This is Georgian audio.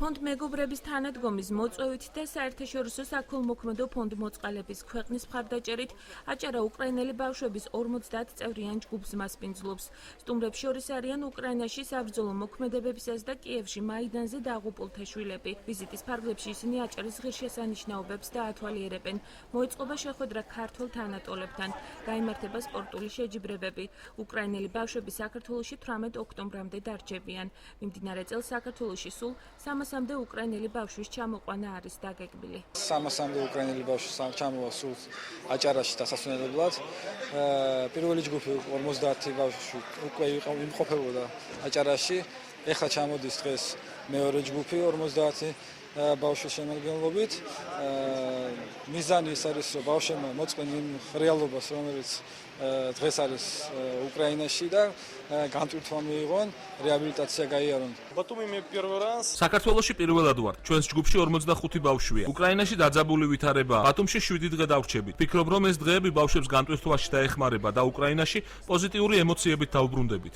ფონდ მეგობრების თანადგომის მოწვევით და საერთაშორისო საქველმოქმედო ფონდ მოწყალების ქვეყნის მხარდაჭერით აჭარა უკრაინელი ბავშვების 50 წევრიან ჯგუფს მასპინძლობს. სტუმრებს შორის არიან უკრაინაში საბრძოლო მოქმედებებისას და კიევში მაიდანზე დაღუპულთა შვილები. ვიზიტის ფარგლებში ისინი აჭარის ღირსშესანიშნაობებს დაათვალიერებენ. მოეწყობა შეხვედრა ქართველ თანატოლებთან. გაიმართება სპორტული შეჯიბრებები. უკრაინელი ბავშვები საქართველოში 18 ოქტომბრამდე დარჩებიან. მიმდინარე წელს საქართველოში სულ 300-მდე უკრაინელი ბავშვის ჩამოყვანა არის დაგეგმილი. 300-მდე უკრაინელი ბავშვის ჩამოვა სულ აჭარაში დასასვენებლად. პირველი ჯგუფი 50 ბავშვი უკვე იმყოფებოდა აჭარაში. ეხლა ჩამოდის დღეს მეორე ჯგუფი 50 ბავშვის შემადგენლობით. მიზანი ის არის, რომ ბავშვებმა მოწყენ იმ რეალობას, რომელიც დღეს არის უკრაინაში და განტვირთვა მიიღონ, რეაბილიტაცია გაიარონ. საქართველოში პირველად ვარ. ჩვენს ჯგუფში 45 ბავშვია. უკრაინაში დაძაბული ვითარებაა. ბათუმში 7 დღე დავრჩებით. ვფიქრობ, რომ ეს დღეები ბავშვებს განტვირთვაში დაეხმარება და უკრაინაში პოზიტიური ემოციებით დავბრუნდებით.